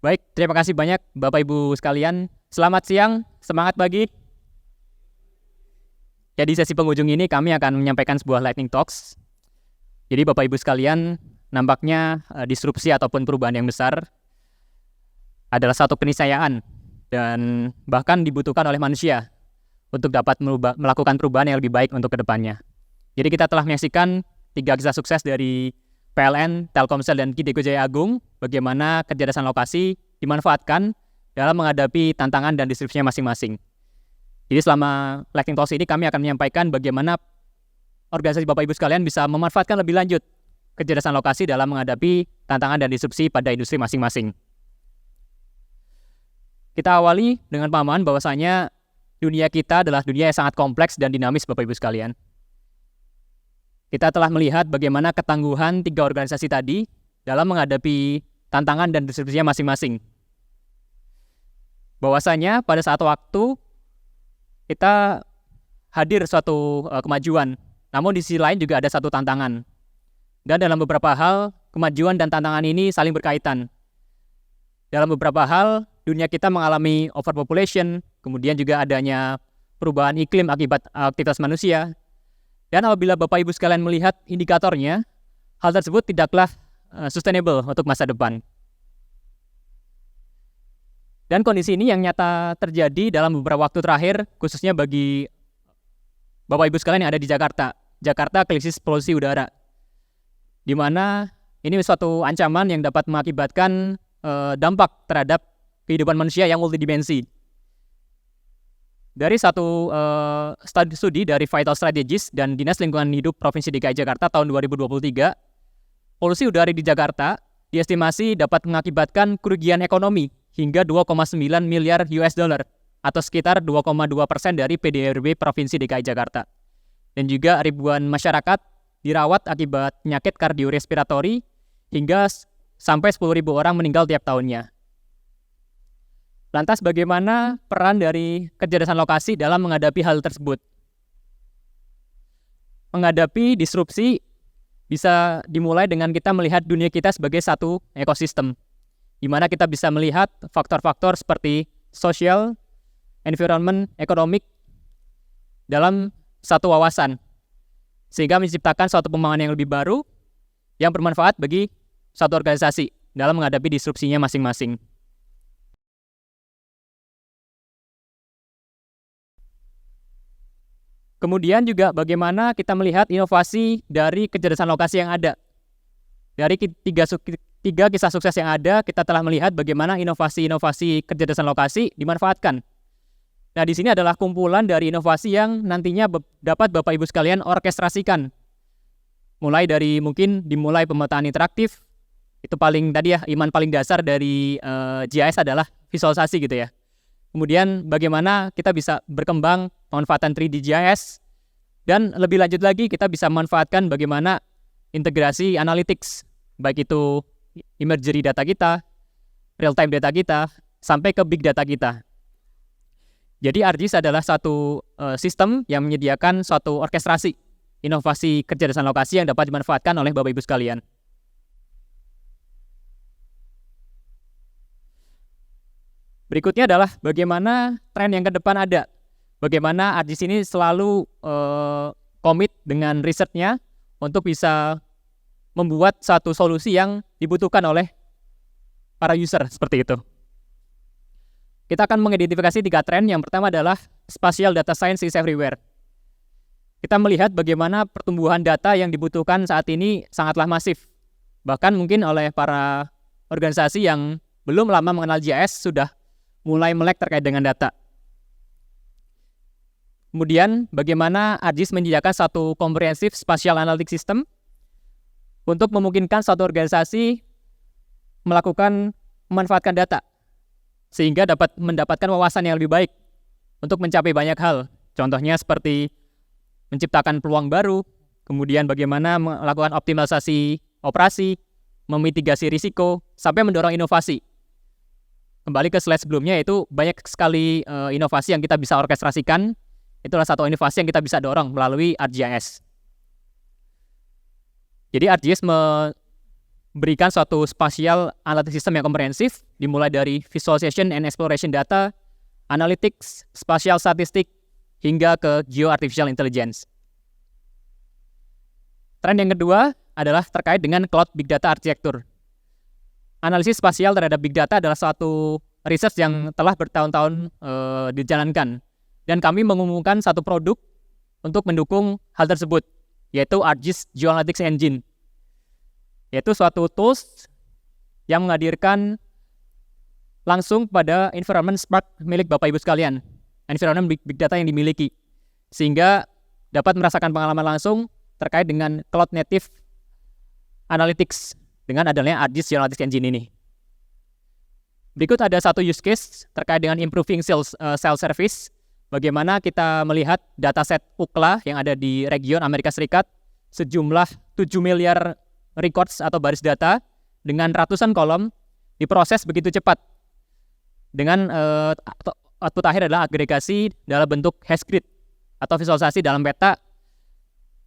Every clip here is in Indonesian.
Baik, terima kasih banyak Bapak Ibu sekalian. Selamat siang, semangat pagi. Jadi sesi penghujung ini kami akan menyampaikan sebuah lightning talks. Jadi Bapak Ibu sekalian, nampaknya disrupsi ataupun perubahan yang besar adalah satu keniscayaan dan bahkan dibutuhkan oleh manusia untuk dapat melakukan perubahan yang lebih baik untuk kedepannya. Jadi kita telah menyaksikan 3 kisah sukses dari PLN, Telkomsel, dan Kideko Jaya Agung, bagaimana kecerdasan lokasi dimanfaatkan dalam menghadapi tantangan dan disrupsinya masing-masing. Jadi selama lightning talks ini kami akan menyampaikan bagaimana organisasi Bapak Ibu sekalian bisa memanfaatkan lebih lanjut kecerdasan lokasi dalam menghadapi tantangan dan disrupsi pada industri masing-masing. Kita awali dengan pemahaman bahwasanya dunia kita adalah dunia yang sangat kompleks dan dinamis Bapak Ibu sekalian. Kita telah melihat bagaimana ketangguhan 3 organisasi tadi dalam menghadapi tantangan dan disrupsinya masing-masing. Bahwasanya pada saat waktu kita hadir suatu kemajuan, namun di sisi lain juga ada satu tantangan. Dan dalam beberapa hal, kemajuan dan tantangan ini saling berkaitan. Dalam beberapa hal, dunia kita mengalami overpopulation, kemudian juga adanya perubahan iklim akibat aktivitas manusia. Dan apabila Bapak Ibu sekalian melihat indikatornya, hal tersebut tidaklah sustainable untuk masa depan. Dan kondisi ini yang nyata terjadi dalam beberapa waktu terakhir, khususnya bagi Bapak Ibu sekalian yang ada di Jakarta. Jakarta krisis polusi udara, di mana ini suatu ancaman yang dapat mengakibatkan dampak terhadap kehidupan manusia yang multidimensi. Dari satu studi dari Vital Strategies dan Dinas Lingkungan Hidup Provinsi DKI Jakarta tahun 2023, polusi udara di Jakarta diestimasi dapat mengakibatkan kerugian ekonomi hingga 2,9 miliar US dollar atau sekitar 2,2% dari PDRB Provinsi DKI Jakarta. Dan juga ribuan masyarakat dirawat akibat penyakit kardiorespiratori hingga sampai 10.000 orang meninggal tiap tahunnya. Lantas bagaimana peran dari kecerdasan lokasi dalam menghadapi hal tersebut? Menghadapi disrupsi bisa dimulai dengan kita melihat dunia kita sebagai satu ekosistem, di mana kita bisa melihat faktor-faktor seperti sosial, environment, economic dalam satu wawasan, sehingga menciptakan suatu pemahaman yang lebih baru yang bermanfaat bagi suatu organisasi dalam menghadapi disrupsinya masing-masing. Kemudian juga bagaimana kita melihat inovasi dari kecerdasan lokasi yang ada. Dari 3 kisah sukses yang ada, kita telah melihat bagaimana inovasi-inovasi kecerdasan lokasi dimanfaatkan. Nah, di sini adalah kumpulan dari inovasi yang nantinya dapat Bapak Ibu sekalian orkestrasikan. Mulai dari dimulai pemetaan interaktif, itu paling tadi ya, iman paling dasar dari GIS adalah visualisasi gitu ya. Kemudian bagaimana kita bisa berkembang pemanfaatan 3D GIS, dan lebih lanjut lagi kita bisa memanfaatkan bagaimana integrasi analytics, baik itu imagery data kita, real-time data kita, sampai ke big data kita. Jadi ArcGIS adalah satu sistem yang menyediakan suatu orkestrasi inovasi kecerdasan lokasi yang dapat dimanfaatkan oleh Bapak Ibu sekalian. Berikutnya adalah bagaimana tren yang ke depan ada. Bagaimana ArcGIS ini selalu komit dengan risetnya untuk bisa membuat satu solusi yang dibutuhkan oleh para user seperti itu. Kita akan mengidentifikasi 3 tren. Yang pertama adalah spatial data science is everywhere. Kita melihat bagaimana pertumbuhan data yang dibutuhkan saat ini sangatlah masif. Bahkan mungkin oleh para organisasi yang belum lama mengenal GIS sudah mulai melek terkait dengan data. Kemudian bagaimana ArcGIS menyediakan satu comprehensive spatial analytic system untuk memungkinkan suatu organisasi memanfaatkan data sehingga dapat mendapatkan wawasan yang lebih baik untuk mencapai banyak hal. Contohnya seperti menciptakan peluang baru, kemudian bagaimana melakukan optimalisasi operasi, memitigasi risiko, sampai mendorong inovasi. Kembali ke slide sebelumnya, yaitu banyak sekali inovasi yang kita bisa orkestrasikan. Itulah satu inovasi yang kita bisa dorong melalui ArcGIS. Jadi ArcGIS memberikan suatu spatial analytic system yang komprehensif, di dimulai dari visualization and exploration data, analytics, spatial statistik, hingga ke geo-artificial intelligence. Tren yang kedua adalah terkait dengan cloud big data architecture. Analisis spasial terhadap big data adalah suatu research yang telah bertahun-tahun dijalankan. Dan kami mengumumkan satu produk untuk mendukung hal tersebut, yaitu ArcGIS Geoanalytics Engine. Yaitu suatu tools yang menghadirkan langsung pada environment Spark milik Bapak Ibu sekalian, environment big data yang dimiliki, sehingga dapat merasakan pengalaman langsung terkait dengan cloud native analytics dengan adanya ArcGIS Geoanalytics Engine ini. Berikut ada satu use case terkait dengan improving self-service, bagaimana kita melihat dataset UCLA yang ada di region Amerika Serikat, sejumlah 7 miliar records atau baris data dengan ratusan kolom diproses begitu cepat. Dengan output akhir adalah agregasi dalam bentuk hash grid atau visualisasi dalam peta,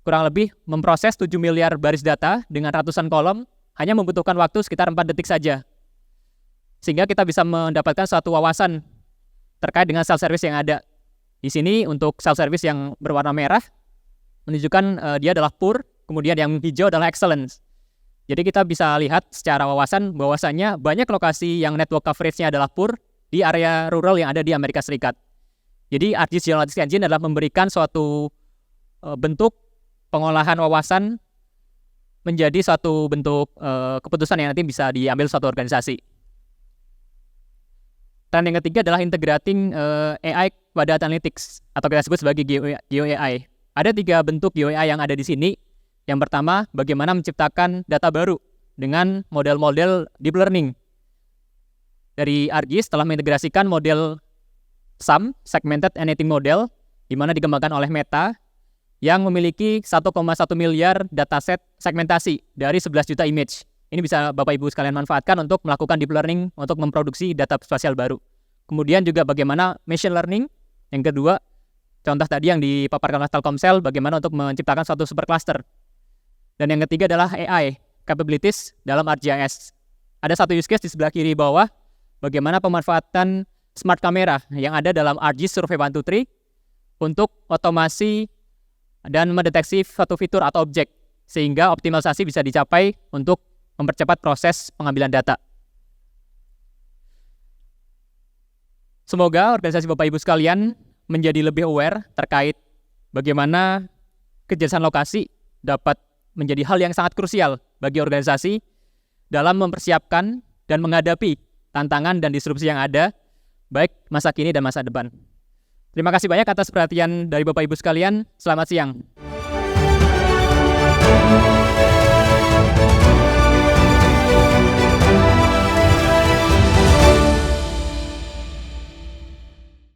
kurang lebih memproses 7 miliar baris data dengan ratusan kolom hanya membutuhkan waktu sekitar 4 detik saja. Sehingga kita bisa mendapatkan suatu wawasan terkait dengan self-service yang ada. Di sini untuk self-service yang berwarna merah menunjukkan dia adalah poor, kemudian yang hijau adalah excellence. Jadi kita bisa lihat secara wawasan bahwasannya banyak lokasi yang network coverage-nya adalah poor di area rural yang ada di Amerika Serikat. Jadi ArcGIS Geoanalytics Engine adalah memberikan suatu bentuk pengolahan wawasan menjadi suatu bentuk keputusan yang nanti bisa diambil suatu organisasi. Dan yang ketiga adalah integrating AI pada analytics atau kita sebut sebagai GeoAI. Ada 3 bentuk GeoAI yang ada di sini. Yang pertama, bagaimana menciptakan data baru dengan model-model deep learning. Dari ArcGIS telah mengintegrasikan model SAM, Segmented Anything Model, di mana dikembangkan oleh Meta, yang memiliki 1,1 miliar dataset segmentasi dari 11 juta image. Ini bisa Bapak Ibu sekalian manfaatkan untuk melakukan deep learning untuk memproduksi data spasial baru. Kemudian juga bagaimana machine learning. Yang kedua, contoh tadi yang dipaparkan oleh Telkomsel, bagaimana untuk menciptakan suatu supercluster. Dan yang ketiga adalah AI, capabilities dalam ArcGIS. Ada satu use case di sebelah kiri bawah, bagaimana pemanfaatan smart camera yang ada dalam ArcGIS Survey 123 untuk otomasi dan mendeteksi suatu fitur atau objek, sehingga optimalisasi bisa dicapai untuk mempercepat proses pengambilan data. Semoga organisasi Bapak Ibu sekalian menjadi lebih aware terkait bagaimana kejelasan lokasi dapat menjadi hal yang sangat krusial bagi organisasi dalam mempersiapkan dan menghadapi tantangan dan disrupsi yang ada, baik masa kini dan masa depan. Terima kasih banyak atas perhatian dari Bapak Ibu sekalian. Selamat siang.